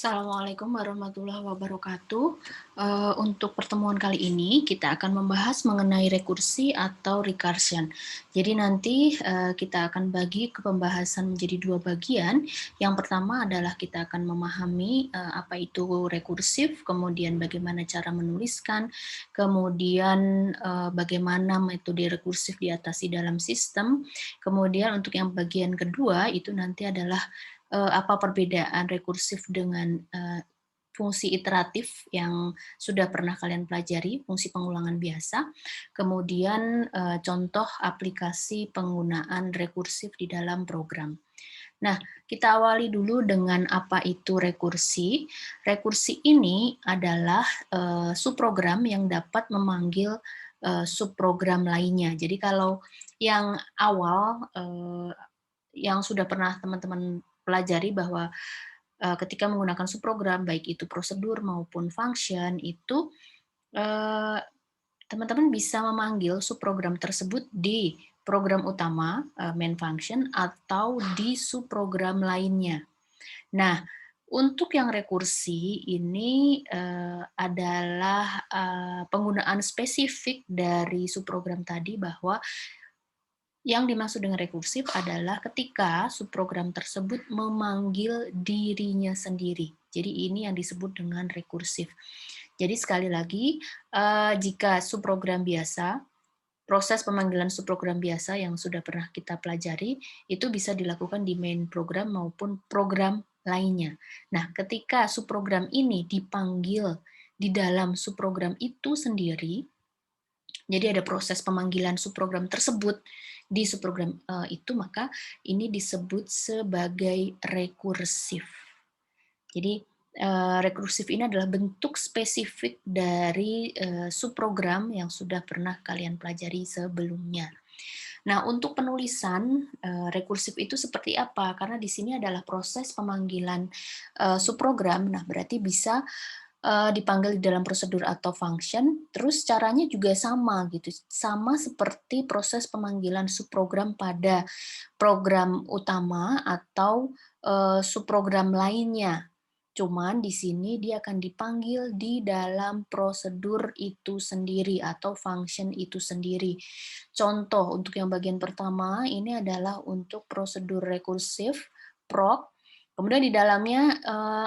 Assalamualaikum warahmatullahi wabarakatuh. Untuk pertemuan kali ini kita akan membahas mengenai rekursi atau recursion. Jadi nanti kita akan bagi ke pembahasan menjadi dua bagian. Yang pertama adalah kita akan memahami apa itu rekursif, kemudian bagaimana cara menuliskan, kemudian bagaimana metode rekursif diatasi dalam sistem. Kemudian untuk yang bagian kedua itu nanti adalah apa perbedaan rekursif dengan fungsi iteratif yang sudah pernah kalian pelajari, fungsi pengulangan biasa, kemudian contoh aplikasi penggunaan rekursif di dalam program. Nah, kita awali dulu dengan apa itu rekursi. Rekursi ini adalah subprogram yang dapat memanggil subprogram lainnya. Jadi kalau yang awal yang sudah pernah teman-teman pelajari bahwa ketika menggunakan subprogram, baik itu prosedur maupun function, itu eee, teman-teman bisa memanggil subprogram tersebut di program utama, main function, atau di subprogram lainnya. Nah, untuk yang rekursi ini, adalah, penggunaan spesifik dari subprogram tadi bahwa yang dimaksud dengan rekursif adalah ketika subprogram tersebut memanggil dirinya sendiri. Jadi ini yang disebut dengan rekursif. Jadi sekali lagi, jika subprogram biasa, proses pemanggilan subprogram biasa yang sudah pernah kita pelajari, itu bisa dilakukan di main program maupun program lainnya. Nah, ketika subprogram ini dipanggil di dalam subprogram itu sendiri, jadi ada proses pemanggilan subprogram tersebut di subprogram itu, maka ini disebut sebagai rekursif. Jadi rekursif ini adalah bentuk spesifik dari subprogram yang sudah pernah kalian pelajari sebelumnya. Nah, untuk penulisan rekursif itu seperti apa? Karena di sini adalah proses pemanggilan subprogram. Nah, berarti bisa dipanggil di dalam prosedur atau function, terus caranya juga sama gitu, sama seperti proses pemanggilan subprogram pada program utama atau subprogram lainnya. Cuman di sini dia akan dipanggil di dalam prosedur itu sendiri atau function itu sendiri. Contoh untuk yang bagian pertama ini adalah untuk prosedur rekursif proc. Kemudian di dalamnya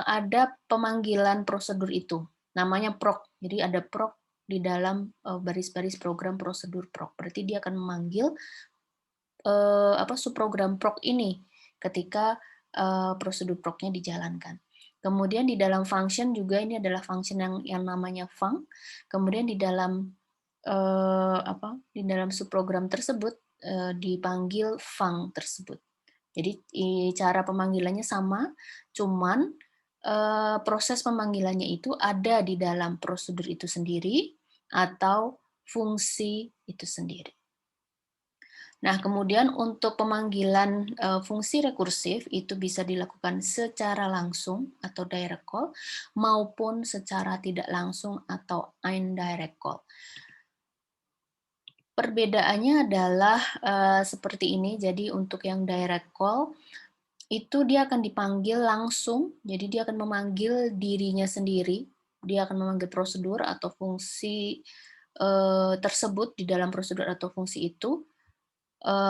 ada pemanggilan prosedur itu, namanya proc. Jadi ada proc di dalam baris-baris program prosedur proc. Berarti dia akan memanggil subprogram proc ini ketika prosedur procnya dijalankan. Kemudian di dalam function juga ini adalah function yang namanya func. Kemudian di dalam di dalam subprogram tersebut dipanggil func tersebut. Jadi cara pemanggilannya sama, cuman proses pemanggilannya itu ada di dalam prosedur itu sendiri atau fungsi itu sendiri. Nah, kemudian untuk pemanggilan fungsi rekursif itu bisa dilakukan secara langsung atau direct call maupun secara tidak langsung atau indirect call. Perbedaannya adalah seperti ini. Jadi untuk yang direct call itu dia akan dipanggil langsung. Jadi dia akan memanggil dirinya sendiri. Dia akan memanggil prosedur atau fungsi tersebut di dalam prosedur atau fungsi itu.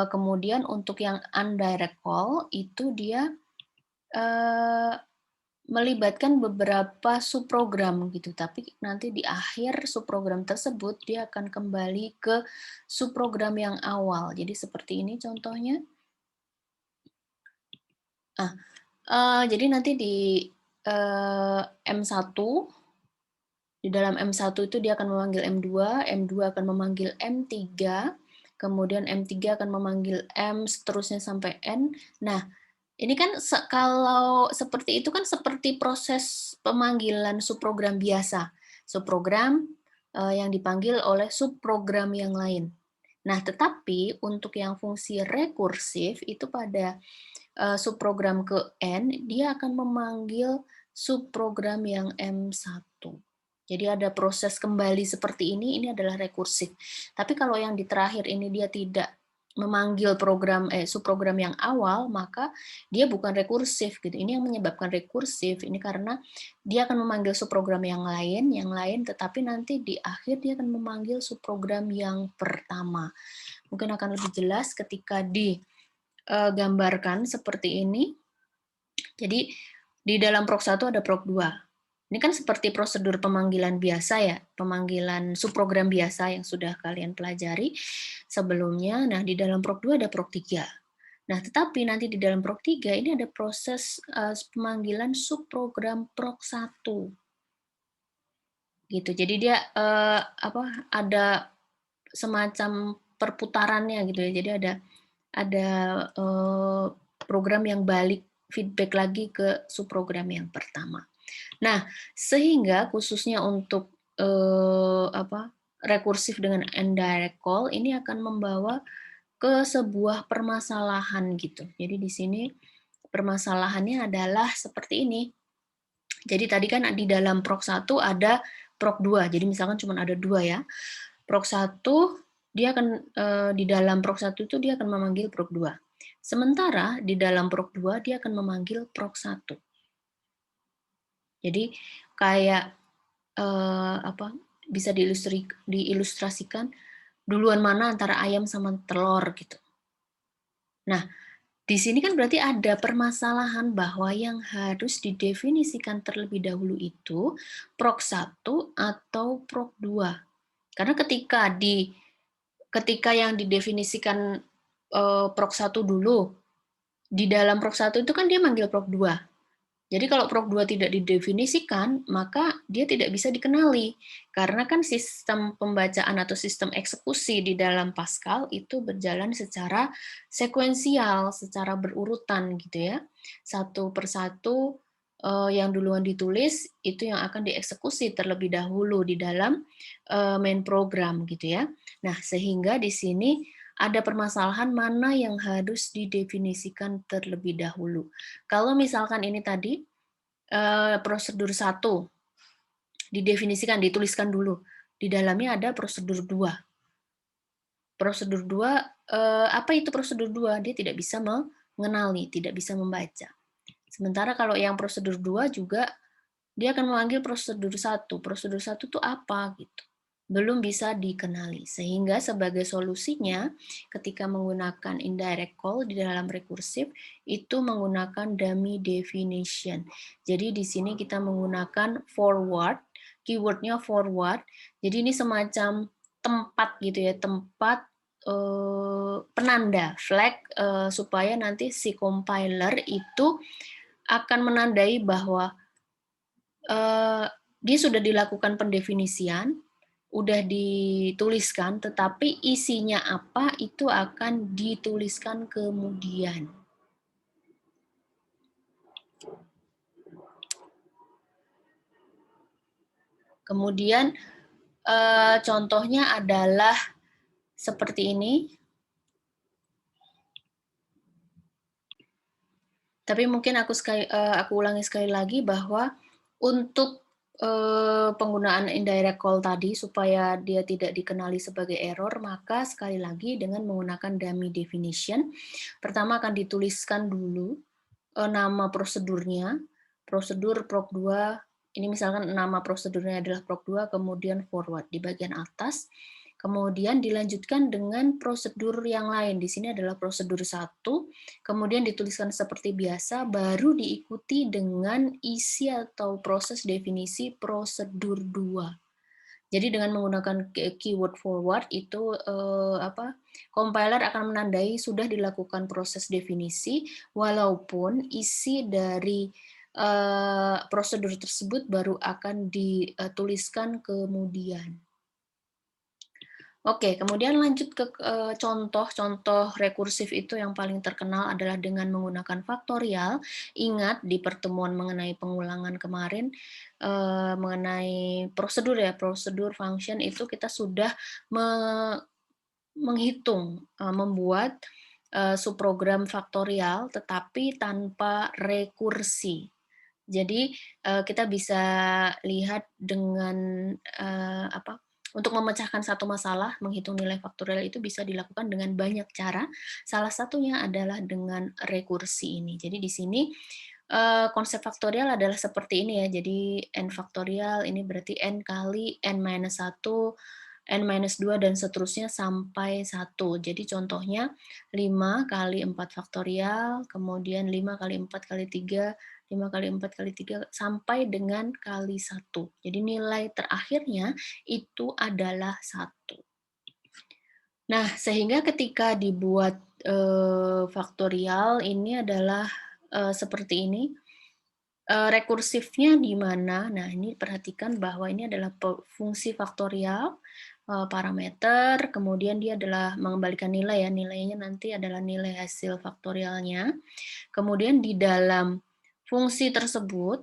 Kemudian untuk yang indirect call itu dia eee, melibatkan beberapa subprogram gitu, tapi nanti di akhir subprogram tersebut dia akan kembali ke subprogram yang awal. Jadi seperti ini contohnya. Ah, jadi nanti di M1, di dalam M1 itu dia akan memanggil M2, M2 akan memanggil M3, kemudian M3 akan memanggil M, seterusnya sampai N. Nah, ini kan kalau seperti itu kan seperti proses pemanggilan subprogram biasa. Subprogram yang dipanggil oleh subprogram yang lain. Nah, tetapi untuk yang fungsi rekursif itu pada subprogram ke N, dia akan memanggil subprogram yang M1. Jadi ada proses kembali seperti ini adalah rekursif. Tapi kalau yang di terakhir ini dia tidak memanggil subprogram yang awal, maka dia bukan rekursif gitu. Ini yang menyebabkan rekursif ini karena dia akan memanggil subprogram yang lain, tetapi nanti di akhir dia akan memanggil subprogram yang pertama. Mungkin akan lebih jelas ketika digambarkan seperti ini. Jadi di dalam proc 1 ada proc 2. Ini kan seperti prosedur pemanggilan biasa ya, pemanggilan subprogram biasa yang sudah kalian pelajari sebelumnya. Nah, di dalam proc 2 ada proc 3. Nah, tetapi nanti di dalam proc 3 ini ada proses pemanggilan subprogram proc 1. Gitu. Jadi dia ada semacam perputarannya gitu ya. Jadi ada program yang balik feedback lagi ke subprogram yang pertama. Nah, sehingga khususnya untuk rekursif dengan indirect call ini akan membawa ke sebuah permasalahan gitu. Jadi di sini permasalahannya adalah seperti ini. Jadi tadi kan di dalam proc 1 ada proc 2. Jadi misalkan cuma ada 2 ya. Proc 1 dia akan di dalam proc 1 itu dia akan memanggil proc 2. Sementara di dalam proc 2 dia akan memanggil proc 1. Jadi kayak bisa diilustrasikan duluan mana antara ayam sama telur gitu. Nah, di sini kan berarti ada permasalahan bahwa yang harus didefinisikan terlebih dahulu itu proc 1 atau proc 2. Karena ketika yang didefinisikan proc 1 dulu, di dalam proc 1 itu kan dia manggil proc 2. Jadi kalau proc 2 tidak didefinisikan, maka dia tidak bisa dikenali. Karena kan sistem pembacaan atau sistem eksekusi di dalam Pascal itu berjalan secara sekuensial, secara berurutan gitu ya. Satu persatu yang duluan ditulis itu yang akan dieksekusi terlebih dahulu di dalam main program gitu ya. Nah, sehingga di sini ada permasalahan mana yang harus didefinisikan terlebih dahulu. Kalau misalkan ini tadi prosedur 1 didefinisikan, dituliskan dulu. Di dalamnya ada prosedur 2. Prosedur 2, apa itu prosedur 2? Dia tidak bisa mengenali, tidak bisa membaca. Sementara kalau yang prosedur 2 juga dia akan memanggil prosedur 1. Prosedur 1 itu apa gitu. Belum bisa dikenali. Sehingga sebagai solusinya ketika menggunakan indirect call di dalam rekursif itu menggunakan dummy definition. Jadi di sini kita menggunakan forward, keywordnya forward. Jadi ini semacam tempat gitu ya, tempat penanda flag supaya nanti si compiler itu akan menandai bahwa dia sudah dilakukan pendefinisian, udah dituliskan, tetapi isinya apa itu akan dituliskan kemudian. Kemudian contohnya adalah seperti ini. Tapi mungkin aku ulangi sekali lagi bahwa untuk penggunaan indirect call tadi supaya dia tidak dikenali sebagai error, maka sekali lagi dengan menggunakan dummy definition, pertama akan dituliskan dulu nama prosedurnya, prosedur proc 2, ini misalkan nama prosedurnya adalah proc 2, kemudian forward di bagian atas, kemudian dilanjutkan dengan prosedur yang lain. Di sini adalah prosedur 1, kemudian dituliskan seperti biasa, baru diikuti dengan isi atau proses definisi prosedur 2. Jadi dengan menggunakan keyword forward itu compiler akan menandai sudah dilakukan proses definisi walaupun isi dari prosedur tersebut baru akan dituliskan kemudian. Oke, kemudian lanjut ke contoh-contoh rekursif itu yang paling terkenal adalah dengan menggunakan faktorial. Ingat di pertemuan mengenai pengulangan kemarin, mengenai prosedur ya, prosedur function itu kita sudah menghitung, membuat subprogram faktorial tetapi tanpa rekursi. Jadi kita bisa lihat dengan Untuk memecahkan satu masalah, menghitung nilai faktorial itu bisa dilakukan dengan banyak cara. Salah satunya adalah dengan rekursi ini. Jadi di sini konsep faktorial adalah seperti ini ya. Jadi n faktorial ini berarti n kali n minus 1, n minus 2 dan seterusnya sampai 1. Jadi contohnya 5 kali 4 faktorial, kemudian 5 kali 4 kali 3, 5 kali 4 kali 3 sampai dengan kali 1. Jadi nilai terakhirnya itu adalah 1. Nah, sehingga ketika dibuat faktorial ini adalah seperti ini. Rekursifnya di mana? Nah, ini perhatikan bahwa ini adalah fungsi faktorial, parameter, kemudian dia adalah mengembalikan nilai ya, nilainya nanti adalah nilai hasil faktorialnya. Kemudian di dalam fungsi tersebut,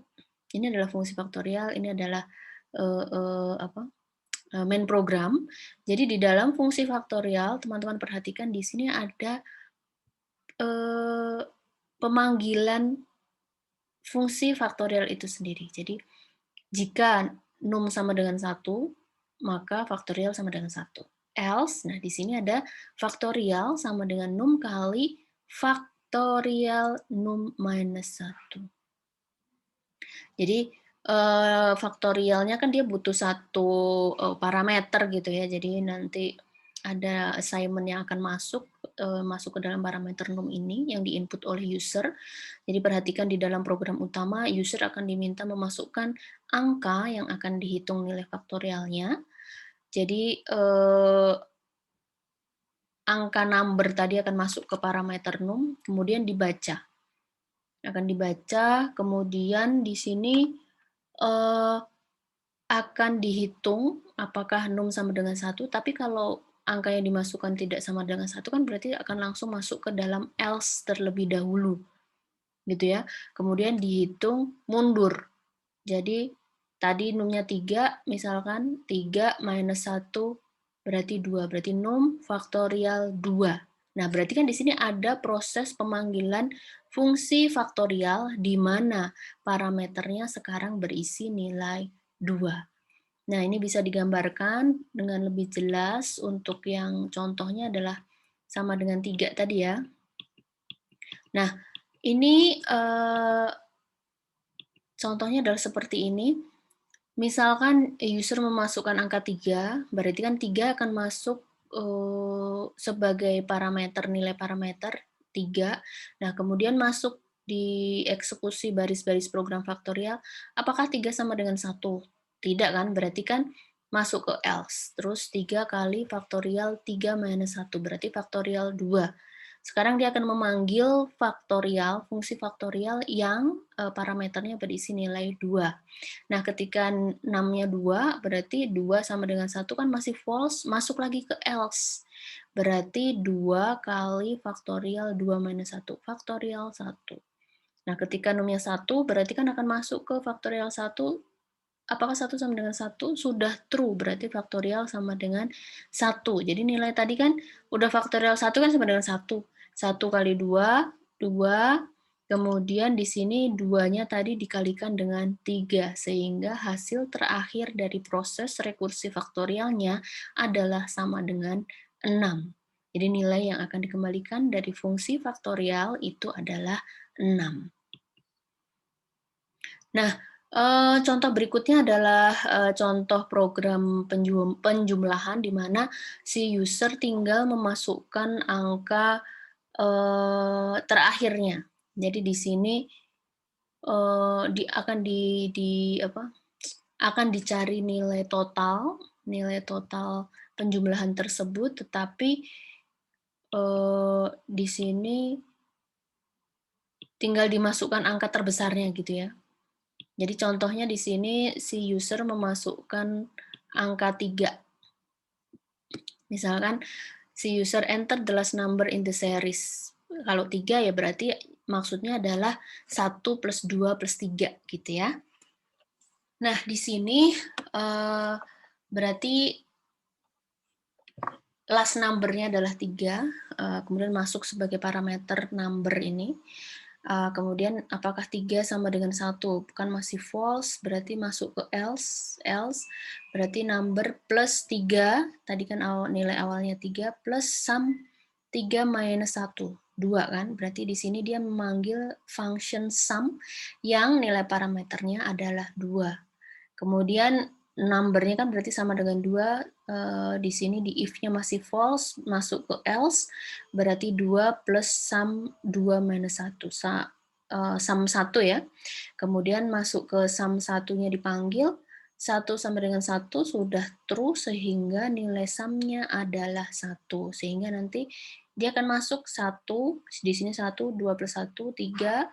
ini adalah fungsi faktorial, ini adalah main program. Jadi di dalam fungsi faktorial, teman-teman perhatikan di sini ada pemanggilan fungsi faktorial itu sendiri. Jadi, jika num sama dengan 1, maka faktorial sama dengan 1. Else, nah di sini ada faktorial sama dengan num kali faktorial num minus 1. Jadi, faktorialnya kan dia butuh satu parameter gitu ya, jadi nanti ada assignment yang akan masuk ke dalam parameter num ini yang di-input oleh user. Jadi perhatikan di dalam program utama, user akan diminta memasukkan angka yang akan dihitung nilai faktorialnya. Jadi angka number tadi akan masuk ke parameter num, kemudian dibaca. Akan dibaca, kemudian di sini akan dihitung apakah num sama dengan 1, tapi kalau angka yang dimasukkan tidak sama dengan 1 kan berarti akan langsung masuk ke dalam else terlebih dahulu. Gitu ya. Kemudian dihitung mundur. Jadi tadi numnya 3, misalkan 3 minus 1 berarti 2, berarti num faktorial 2. Nah, berarti kan di sini ada proses pemanggilan fungsi faktorial di mana parameternya sekarang berisi nilai 2. Nah, ini bisa digambarkan dengan lebih jelas untuk yang contohnya adalah sama dengan 3 tadi ya. Nah, ini contohnya adalah seperti ini. Misalkan user memasukkan angka 3, berarti kan 3 akan masuk sebagai parameter, nilai parameter 3. Nah, kemudian masuk di eksekusi baris-baris program faktorial, apakah 3 sama dengan 1? Tidak kan, berarti kan masuk ke else. Terus 3 kali faktorial 3 minus 1, berarti faktorial 2. Sekarang dia akan memanggil faktorial, fungsi faktorial yang parameternya berisi nilai 2. Nah, ketika 6-nya 2, berarti 2 sama dengan 1 kan masih false, masuk lagi ke else. Berarti 2 kali faktorial 2 minus 1, faktorial 1. Nah, ketika numnya 1, berarti kan akan masuk ke faktorial 1, apakah 1 sama dengan 1? Sudah true, berarti faktorial sama dengan 1. Jadi nilai tadi kan udah faktorial 1 kan sama dengan 1. 1 kali 2, 2, kemudian di sini 2-nya tadi dikalikan dengan 3, sehingga hasil terakhir dari proses rekursi faktorialnya adalah sama dengan 6. Jadi nilai yang akan dikembalikan dari fungsi faktorial itu adalah 6. Nah, contoh berikutnya adalah contoh program penjumlahan di mana si user tinggal memasukkan angka terakhirnya. Jadi di sini akan dicari nilai total penjumlahan tersebut, tetapi di sini tinggal dimasukkan angka terbesarnya gitu ya. Jadi contohnya di sini si user memasukkan angka 3. Misalkan si user enter the last number in the series. Kalau 3 ya berarti maksudnya adalah 1 plus 2 plus 3 gitu ya. Nah, di sini berarti last number-nya adalah 3, kemudian masuk sebagai parameter number ini. Kemudian apakah 3 sama dengan 1? Bukan masih false, berarti masuk ke else berarti number plus 3, tadi kan nilai awalnya 3, plus sum 3 minus 1, 2 kan? Berarti di sini dia memanggil function sum yang nilai parameternya adalah 2. Kemudian numbernya kan berarti sama dengan 2, di sini di if-nya masih false, masuk ke else, berarti 2 plus sum 2 minus 1, sum 1 ya. Kemudian masuk ke sum 1-nya dipanggil, 1 sama dengan 1 sudah true, sehingga nilai sum-nya adalah 1. Sehingga nanti dia akan masuk 1, di sini 1, 2 plus 1, 3,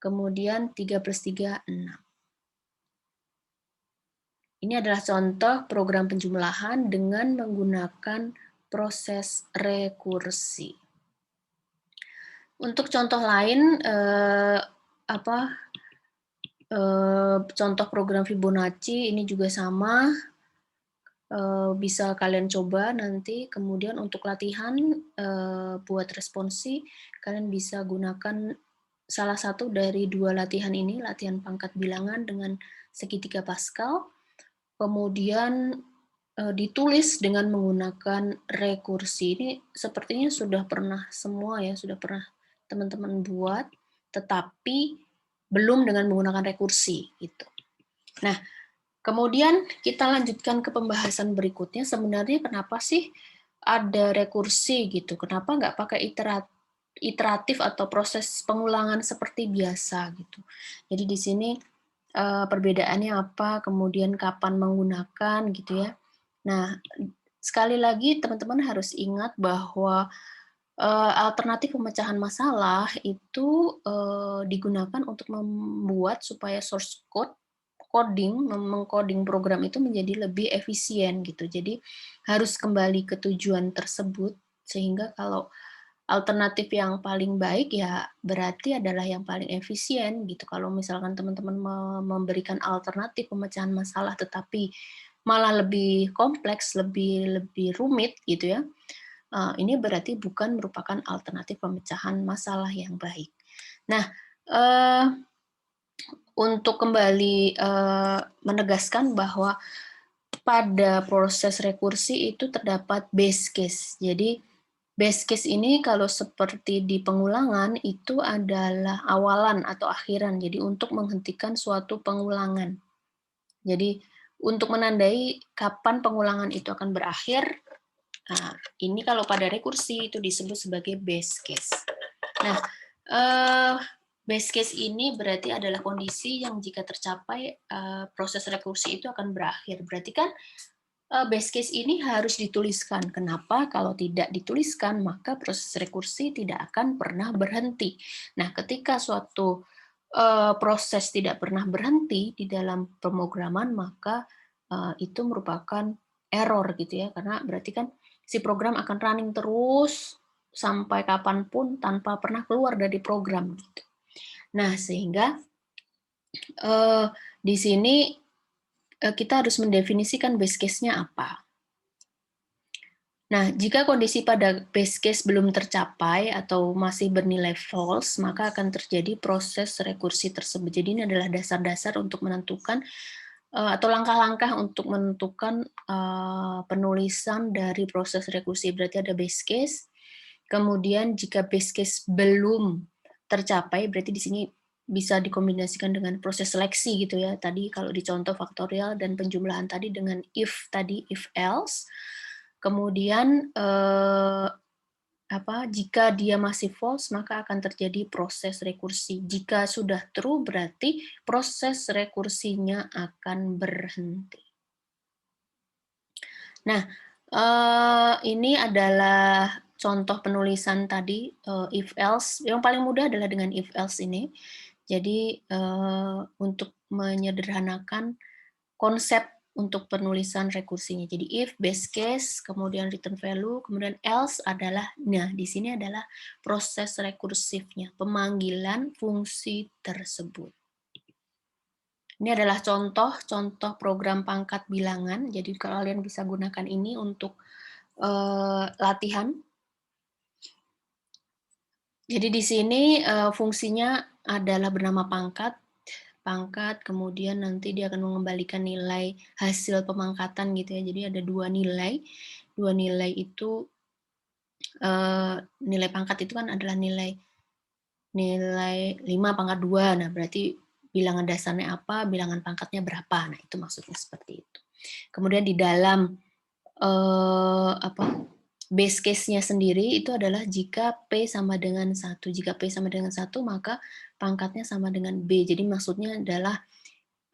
kemudian 3 plus 3, 6. Ini adalah contoh program penjumlahan dengan menggunakan proses rekursi. Untuk contoh lain, contoh program Fibonacci ini juga sama, bisa kalian coba nanti. Kemudian untuk latihan buat responsi, kalian bisa gunakan salah satu dari 2 latihan ini, latihan pangkat bilangan dengan segitiga Pascal, kemudian ditulis dengan menggunakan rekursi. Ini sepertinya sudah pernah semua ya, sudah pernah teman-teman buat, tetapi belum dengan menggunakan rekursi gitu. Nah, kemudian kita lanjutkan ke pembahasan berikutnya. Sebenarnya kenapa sih ada rekursi gitu? Kenapa nggak pakai iteratif atau proses pengulangan seperti biasa gitu? Jadi di sini perbedaannya apa, kemudian kapan menggunakan gitu ya. Nah, sekali lagi teman-teman harus ingat bahwa alternatif pemecahan masalah itu digunakan untuk membuat supaya source mengcoding program itu menjadi lebih efisien gitu. Jadi harus kembali ke tujuan tersebut, sehingga kalau alternatif yang paling baik ya berarti adalah yang paling efisien gitu. Kalau misalkan teman-teman memberikan alternatif pemecahan masalah tetapi malah lebih kompleks, lebih rumit gitu ya. Ini berarti bukan merupakan alternatif pemecahan masalah yang baik. Nah, untuk kembali menegaskan bahwa pada proses rekursi itu terdapat base case. Jadi base case ini kalau seperti di pengulangan itu adalah awalan atau akhiran. Jadi untuk menghentikan suatu pengulangan. Jadi untuk menandai kapan pengulangan itu akan berakhir, nah, ini kalau pada rekursi itu disebut sebagai base case. Nah, base case ini berarti adalah kondisi yang jika tercapai proses rekursi itu akan berakhir. Berarti kan base case ini harus dituliskan. Kenapa? Kalau tidak dituliskan, maka proses rekursi tidak akan pernah berhenti. Nah, ketika suatu proses tidak pernah berhenti di dalam pemrograman, maka itu merupakan error gitu ya, karena berarti kan si program akan running terus sampai kapanpun tanpa pernah keluar dari program gitu. Nah, sehingga di sini kita harus mendefinisikan base case-nya apa. Nah, jika kondisi pada base case belum tercapai atau masih bernilai false, maka akan terjadi proses rekursi tersebut. Jadi ini adalah dasar-dasar untuk menentukan atau langkah-langkah untuk menentukan penulisan dari proses rekursi. Berarti ada base case, kemudian jika base case belum tercapai, berarti di sini bisa dikombinasikan dengan proses seleksi gitu ya. Tadi kalau di contoh faktorial dan penjumlahan tadi dengan if tadi, if else. Kemudian jika dia masih false, maka akan terjadi proses rekursi. Jika sudah true, berarti proses rekursinya akan berhenti. Nah, ini adalah contoh penulisan tadi, if else. Yang paling mudah adalah dengan if else ini. Jadi, untuk menyederhanakan konsep untuk penulisan rekursinya. Jadi if, base case, kemudian return value, kemudian else adalah, nah di sini adalah proses rekursifnya, pemanggilan fungsi tersebut. Ini adalah contoh program pangkat bilangan, jadi kalian bisa gunakan ini untuk latihan. Jadi di sini, fungsinya adalah bernama pangkat, kemudian nanti dia akan mengembalikan nilai hasil pemangkatan gitu ya. Jadi ada 2 nilai itu, nilai pangkat itu kan adalah nilai nilai 5 pangkat 2. Nah, berarti bilangan dasarnya apa, bilangan pangkatnya berapa. Nah, itu maksudnya seperti itu. Kemudian di dalam, base case-nya sendiri itu adalah jika P sama dengan 1. Jika P sama dengan 1, maka pangkatnya sama dengan B. Jadi maksudnya adalah,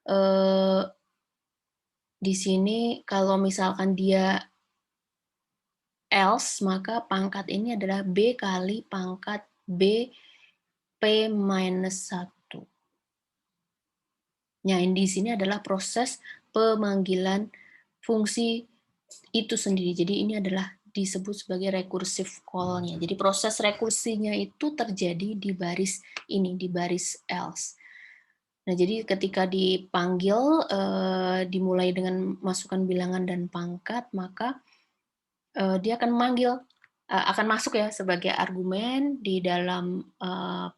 eee, di sini kalau misalkan dia else, maka pangkat ini adalah B kali pangkat B P minus 1. Nah, yang di sini adalah proses pemanggilan fungsi itu sendiri. Jadi ini adalah disebut sebagai recursive call-nya. Jadi proses rekursinya itu terjadi di baris ini, di baris else. Nah, jadi ketika dipanggil, dimulai dengan masukkan bilangan dan pangkat, maka dia akan memanggil, akan masuk ya sebagai argumen di dalam,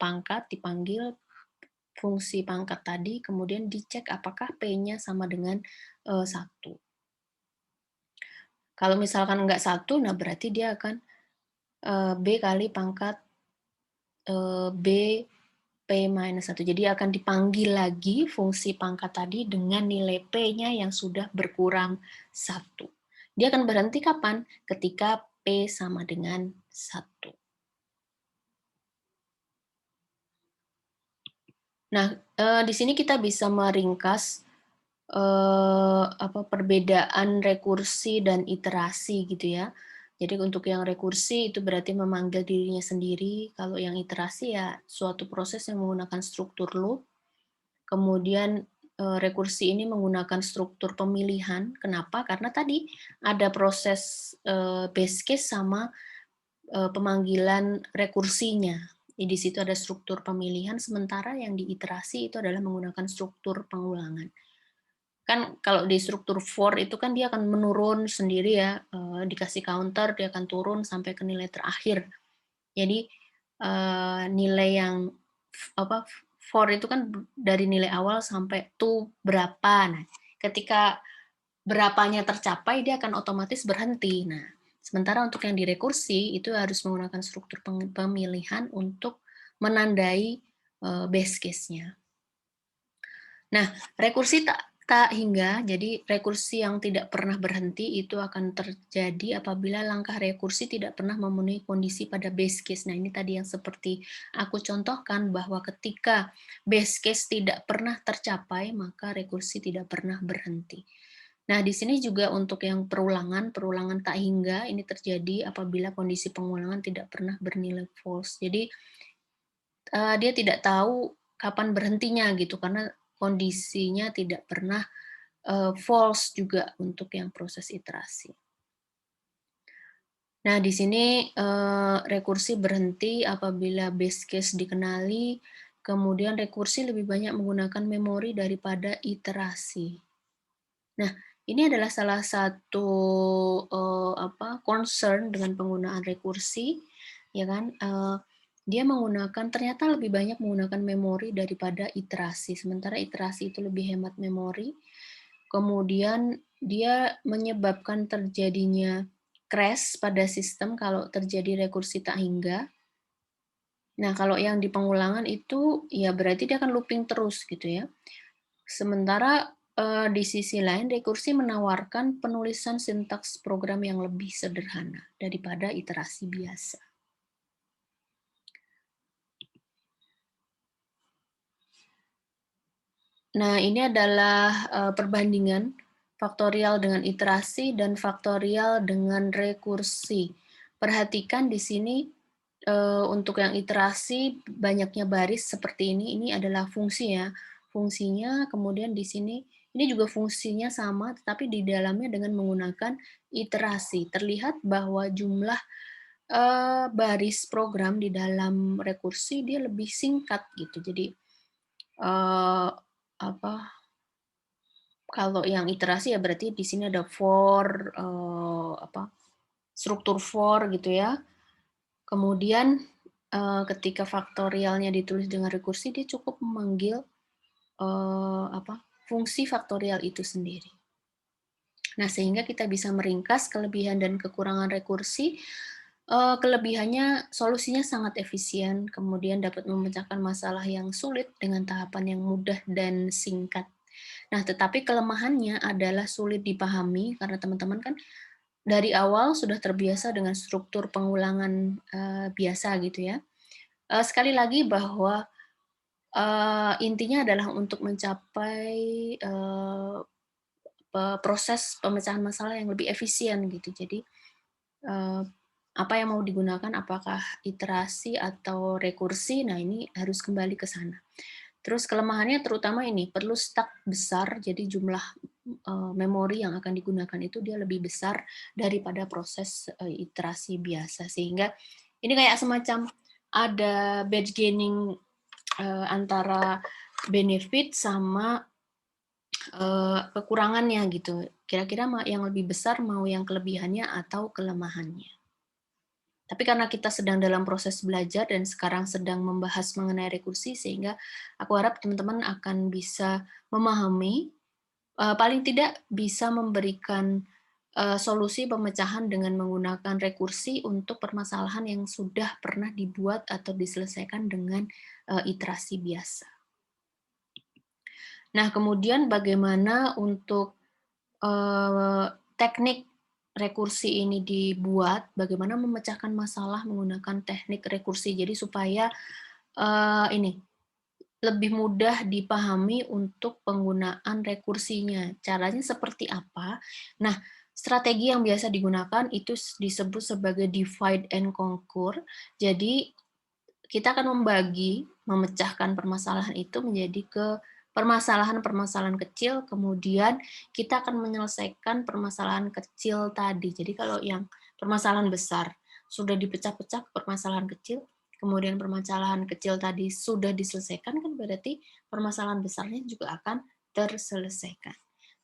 pangkat, dipanggil fungsi pangkat tadi, kemudian dicek apakah P-nya sama dengan, 1. Kalau misalkan enggak 1, nah berarti dia akan, B kali pangkat, B P minus 1. Jadi akan dipanggil lagi fungsi pangkat tadi dengan nilai P-nya yang sudah berkurang 1. Dia akan berhenti kapan? Ketika P sama dengan 1. Nah, di sini kita bisa meringkas, perbedaan rekursi dan iterasi gitu ya. Jadi untuk yang rekursi itu berarti memanggil dirinya sendiri, kalau yang iterasi ya suatu proses yang menggunakan struktur loop. Kemudian, rekursi ini menggunakan struktur pemilihan. Kenapa? Karena tadi ada proses, base case sama, pemanggilan rekursinya. Di situ ada struktur pemilihan, sementara yang diiterasi itu adalah menggunakan struktur pengulangan. Kan kalau di struktur for itu kan dia akan menurun sendiri ya, dikasih counter dia akan turun sampai ke nilai terakhir. Jadi, nilai yang for itu kan dari nilai awal sampai to berapa. Nah, ketika berapanya tercapai dia akan otomatis berhenti. Nah, sementara untuk yang direkursi itu harus menggunakan struktur pemilihan untuk menandai, base case-nya. Nah, rekursi tak hingga, jadi rekursi yang tidak pernah berhenti itu akan terjadi apabila langkah rekursi tidak pernah memenuhi kondisi pada base case. Nah, ini tadi yang seperti aku contohkan bahwa ketika base case tidak pernah tercapai, maka rekursi tidak pernah berhenti. Nah, di sini juga untuk yang perulangan tak hingga ini terjadi apabila kondisi pengulangan tidak pernah bernilai false. Jadi dia tidak tahu kapan berhentinya gitu, karena kondisinya tidak pernah, false juga untuk yang proses iterasi. Nah, di sini, rekursi berhenti apabila base case dikenali, kemudian rekursi lebih banyak menggunakan memori daripada iterasi. Nah, ini adalah salah satu, concern dengan penggunaan rekursi, ya kan, dia ternyata lebih banyak menggunakan memori daripada iterasi, sementara iterasi itu lebih hemat memori, kemudian dia menyebabkan terjadinya crash pada sistem kalau terjadi rekursi tak hingga. Nah, kalau yang di pengulangan itu, ya berarti dia akan looping terus gitu ya. Sementara, di sisi lain rekursi menawarkan penulisan sintaks program yang lebih sederhana daripada iterasi biasa. Nah, ini adalah, perbandingan faktorial dengan iterasi dan faktorial dengan rekursi. Perhatikan di sini, untuk yang iterasi banyaknya baris seperti ini adalah fungsi ya. Fungsinya kemudian di sini, ini juga fungsinya sama tetapi di dalamnya dengan menggunakan iterasi. Terlihat bahwa jumlah, baris program di dalam rekursi dia lebih singkat gitu. Jadi, eee, apa kalau yang iterasi ya berarti di sini ada for, struktur for gitu ya. Kemudian ketika faktorialnya ditulis dengan rekursi, dia cukup memanggil fungsi faktorial itu sendiri. Nah, sehingga kita bisa meringkas kelebihan dan kekurangan rekursi. Kelebihannya, solusinya sangat efisien, kemudian dapat memecahkan masalah yang sulit dengan tahapan yang mudah dan singkat. Nah, tetapi kelemahannya adalah sulit dipahami karena teman-teman kan dari awal sudah terbiasa dengan struktur pengulangan biasa gitu ya. Sekali lagi bahwa intinya adalah untuk mencapai proses pemecahan masalah yang lebih efisien gitu. Jadi apa yang mau digunakan, apakah iterasi atau rekursi, nah ini harus kembali ke sana. Terus kelemahannya terutama ini, perlu stak besar, jadi jumlah memori yang akan digunakan itu dia lebih besar daripada proses iterasi biasa. Sehingga ini kayak semacam ada batch gaining antara benefit sama kekurangannya gitu. Kira-kira yang lebih besar mau yang kelebihannya atau kelemahannya. Tapi karena kita sedang dalam proses belajar dan sekarang sedang membahas mengenai rekursi, sehingga aku harap teman-teman akan bisa memahami, paling tidak bisa memberikan solusi pemecahan dengan menggunakan rekursi untuk permasalahan yang sudah pernah dibuat atau diselesaikan dengan iterasi biasa. Nah, kemudian bagaimana untuk teknik rekursi ini dibuat, bagaimana memecahkan masalah menggunakan teknik rekursi. Jadi supaya ini lebih mudah dipahami untuk penggunaan rekursinya. Caranya seperti apa? Nah, strategi yang biasa digunakan itu disebut sebagai divide and conquer. Jadi kita akan memecahkan permasalahan itu menjadi ke permasalahan-permasalahan kecil, kemudian kita akan menyelesaikan permasalahan kecil tadi. Jadi kalau yang permasalahan besar sudah dipecah-pecah ke permasalahan kecil, kemudian permasalahan kecil tadi sudah diselesaikan, kan berarti permasalahan besarnya juga akan terselesaikan.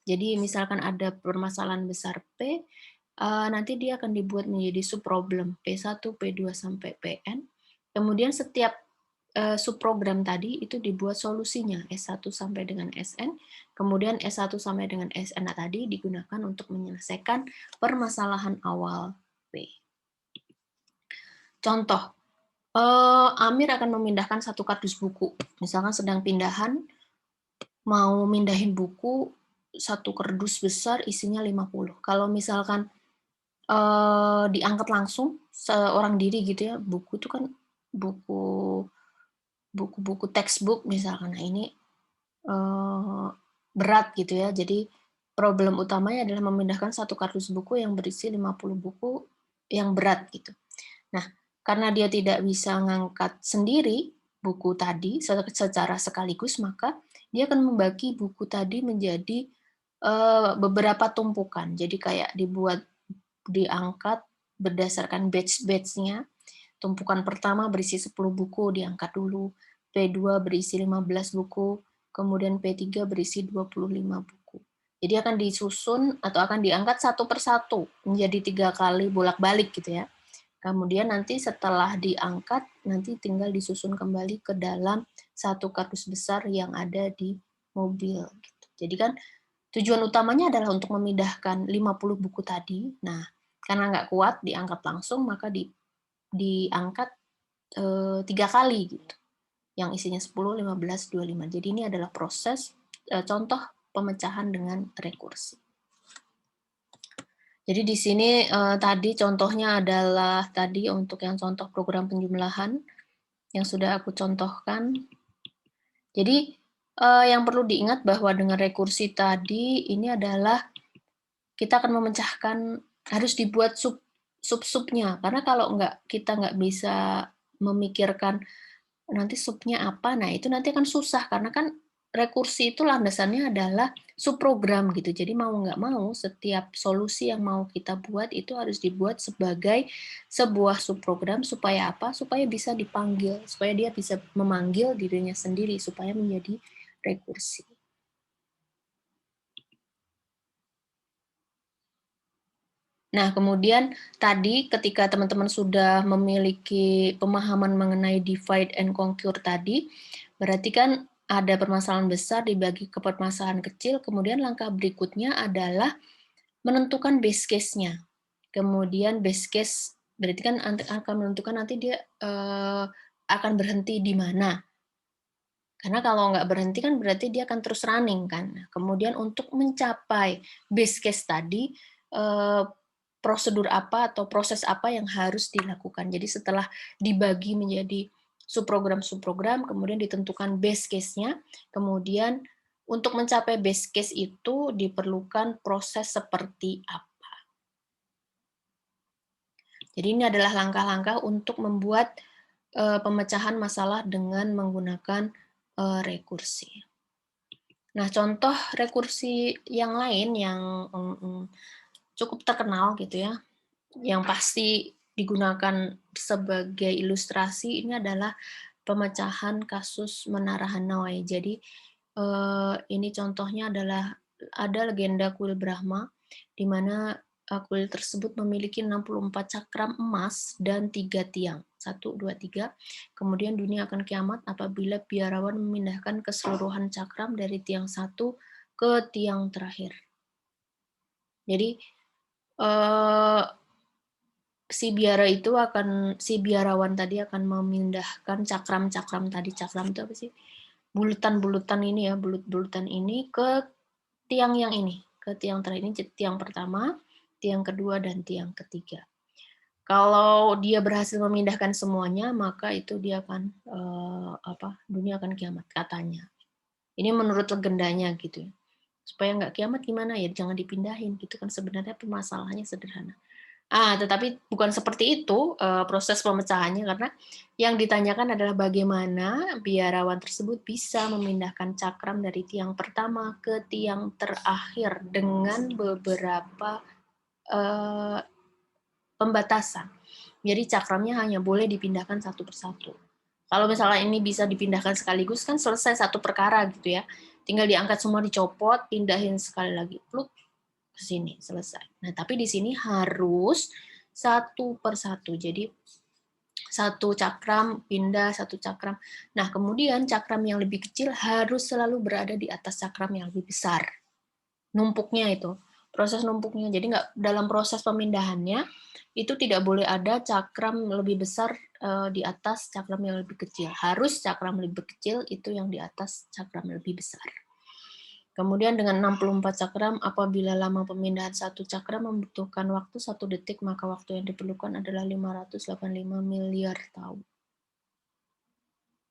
Jadi misalkan ada permasalahan besar P, nanti dia akan dibuat menjadi subproblem P1, P2, sampai Pn. Kemudian setiap subprogram tadi itu dibuat solusinya S1 sampai dengan Sn, kemudian S1 sampai dengan Sn tadi digunakan untuk menyelesaikan permasalahan awal P. Contoh, Amir akan memindahkan satu kardus buku. Misalkan sedang pindahan, mau mindahin buku, satu kardus besar isinya 50. Kalau misalkan diangkat langsung seorang diri gitu ya, buku itu kan buku textbook misalkan. Nah ini berat gitu ya. Jadi problem utamanya adalah memindahkan satu kardus buku yang berisi 50 buku yang berat gitu. Nah, karena dia tidak bisa ngangkat sendiri buku tadi secara sekaligus, maka dia akan membagi buku tadi menjadi beberapa tumpukan. Jadi kayak diangkat berdasarkan batch-batch-nya. Tumpukan pertama berisi 10 buku, diangkat dulu. P2 berisi 15 buku, kemudian P3 berisi 25 buku. Jadi akan disusun atau akan diangkat satu persatu menjadi 3 kali bolak-balik gitu ya. Kemudian nanti setelah diangkat, nanti tinggal disusun kembali ke dalam satu kardus besar yang ada di mobil. Gitu. Jadi kan tujuan utamanya adalah untuk memindahkan 50 buku tadi. Nah, karena nggak kuat diangkat langsung, maka diangkat 3 kali gitu. Yang isinya 10, 15, 25. Jadi ini adalah proses contoh pemecahan dengan rekursi. Jadi di sini tadi contohnya adalah tadi untuk yang contoh program penjumlahan yang sudah aku contohkan. Jadi yang perlu diingat bahwa dengan rekursi tadi ini adalah kita akan memecahkan, harus dibuat sub-subnya, karena kalau kita nggak bisa memikirkan nanti subnya apa, nah itu nanti akan susah, karena kan rekursi itu landasannya adalah subprogram gitu. Jadi mau nggak mau, setiap solusi yang mau kita buat itu harus dibuat sebagai sebuah subprogram, supaya apa? Supaya bisa dipanggil, supaya dia bisa memanggil dirinya sendiri, supaya menjadi rekursi. Nah, kemudian tadi ketika teman-teman sudah memiliki pemahaman mengenai divide and conquer tadi, berarti kan ada permasalahan besar dibagi ke permasalahan kecil, kemudian langkah berikutnya adalah menentukan base case-nya. Kemudian base case berarti kan akan menentukan nanti dia akan berhenti di mana. Karena kalau nggak berhenti kan berarti dia akan terus running kan. Nah, kemudian untuk mencapai base case tadi, prosedur apa atau proses apa yang harus dilakukan. Jadi setelah dibagi menjadi subprogram-subprogram, kemudian ditentukan base case-nya, kemudian untuk mencapai base case itu diperlukan proses seperti apa. Jadi ini adalah langkah-langkah untuk membuat pemecahan masalah dengan menggunakan rekursi. Nah, contoh rekursi yang lain yang cukup terkenal gitu ya, yang pasti digunakan sebagai ilustrasi ini adalah pemecahan kasus Menara Hanoi. Jadi ini contohnya adalah ada legenda kuil Brahma di mana kuil tersebut memiliki 64 cakram emas dan 3 tiang. 1, 2, 3. Kemudian dunia akan kiamat apabila biarawan memindahkan keseluruhan cakram dari tiang 1 ke tiang terakhir. Jadi si biarawan tadi akan memindahkan cakram-cakram tadi. Cakram itu apa sih? Bulutan-bulutan ini ya, bulut-bulutan ini ke tiang yang ini, ke tiang terakhir ini, tiang pertama, tiang kedua, dan tiang ketiga. Kalau dia berhasil memindahkan semuanya, maka itu dia akan dunia akan kiamat katanya. Ini menurut legendanya gitu ya. Supaya nggak kiamat gimana ya, jangan dipindahin gitu kan, sebenarnya permasalahannya sederhana. Tetapi bukan seperti itu proses pemecahannya, karena yang ditanyakan adalah bagaimana biarawan tersebut bisa memindahkan cakram dari tiang pertama ke tiang terakhir dengan beberapa pembatasan. Jadi cakramnya hanya boleh dipindahkan satu persatu. Kalau misalnya ini bisa dipindahkan sekaligus kan selesai satu perkara gitu ya. Tinggal diangkat semua, dicopot, pindahin sekali lagi, pluk, ke sini, selesai. Nah, tapi di sini harus satu persatu. Jadi satu cakram pindah, satu cakram. Nah, kemudian cakram yang lebih kecil harus selalu berada di atas cakram yang lebih besar. Numpuknya itu, proses numpuknya. Jadi nggak, dalam proses pemindahannya itu tidak boleh ada cakram lebih besar di atas cakram yang lebih kecil. Harus cakram lebih kecil itu yang di atas cakram lebih besar. Kemudian dengan 64 cakram, apabila lama pemindahan satu cakram membutuhkan waktu 1 detik, maka waktu yang diperlukan adalah 585 miliar tahun.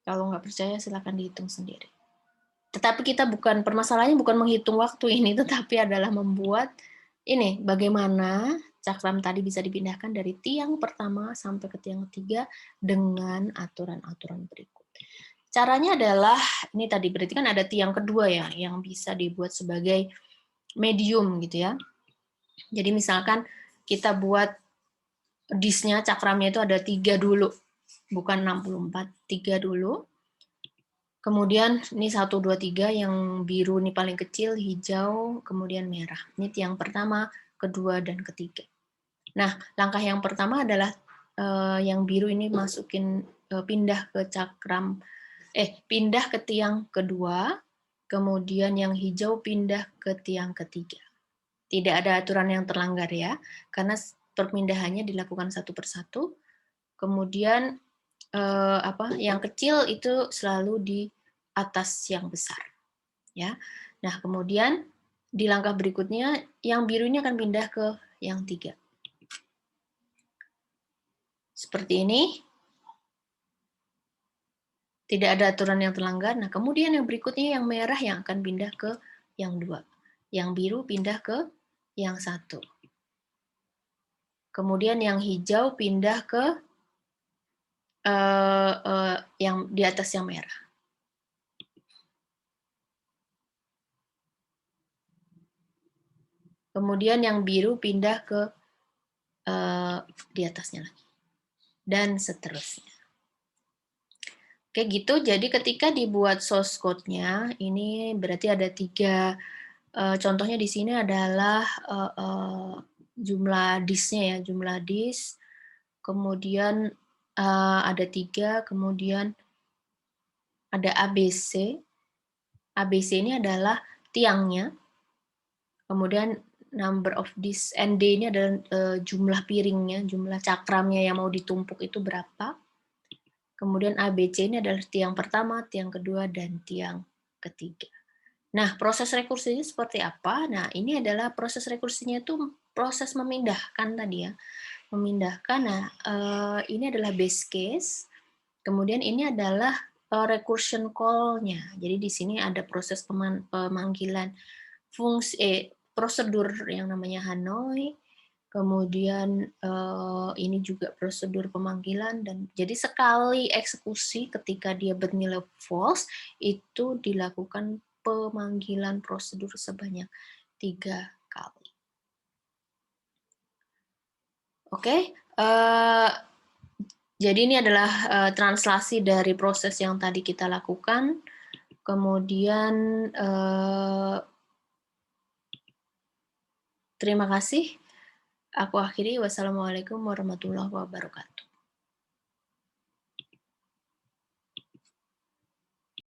Kalau nggak percaya, silakan dihitung sendiri. Tetapi kita permasalahannya bukan menghitung waktu ini, tetapi adalah membuat ini, bagaimana cakram tadi bisa dipindahkan dari tiang pertama sampai ke tiang ketiga dengan aturan-aturan berikut. Caranya adalah, ini tadi berarti kan ada tiang kedua ya, yang bisa dibuat sebagai medium gitu ya. Jadi misalkan kita buat disknya, cakramnya itu ada 3 dulu, bukan 64, 3 dulu. Kemudian ini 1, 2, 3, yang biru ini paling kecil, hijau, kemudian merah. Ini tiang pertama, kedua, dan ketiga. Nah, langkah yang pertama adalah yang biru ini masukin, pindah ke cakram, pindah ke tiang kedua, kemudian yang hijau pindah ke tiang ketiga. Tidak ada aturan yang terlanggar ya, karena perpindahannya dilakukan satu persatu. Kemudian yang kecil itu selalu di atas yang besar, ya. Nah, kemudian di langkah berikutnya yang biru ini akan pindah ke yang 3. Seperti ini. Tidak ada aturan yang terlanggar. Nah, kemudian yang berikutnya yang merah yang akan pindah ke yang 2. Yang biru pindah ke yang 1. Kemudian yang hijau pindah ke yang di atas yang merah. Kemudian yang biru pindah ke di atasnya lagi. Dan seterusnya. Oke gitu, jadi ketika dibuat source code-nya, ini berarti ada 3, contohnya di sini adalah jumlah disknya ya, jumlah disk, kemudian ada 3, kemudian ada ABC. ABC ini adalah tiangnya, kemudian number of disk, ND ini adalah jumlah piringnya, jumlah cakramnya yang mau ditumpuk itu berapa. Kemudian ABC ini adalah tiang pertama, tiang kedua, dan tiang ketiga. Nah, proses rekursinya seperti apa? Nah, ini adalah proses rekursinya itu proses memindahkan tadi ya. Memindahkan, nah ini adalah base case, kemudian ini adalah recursion call-nya. Jadi di sini ada proses pemanggilan prosedur yang namanya Hanoi, kemudian ini juga prosedur pemanggilan, dan jadi sekali eksekusi ketika dia bernilai false itu dilakukan pemanggilan prosedur sebanyak 3 kali. Oke, jadi ini adalah translasi dari proses yang tadi kita lakukan. Kemudian terima kasih. Aku akhiri. Wassalamualaikum warahmatullahi wabarakatuh.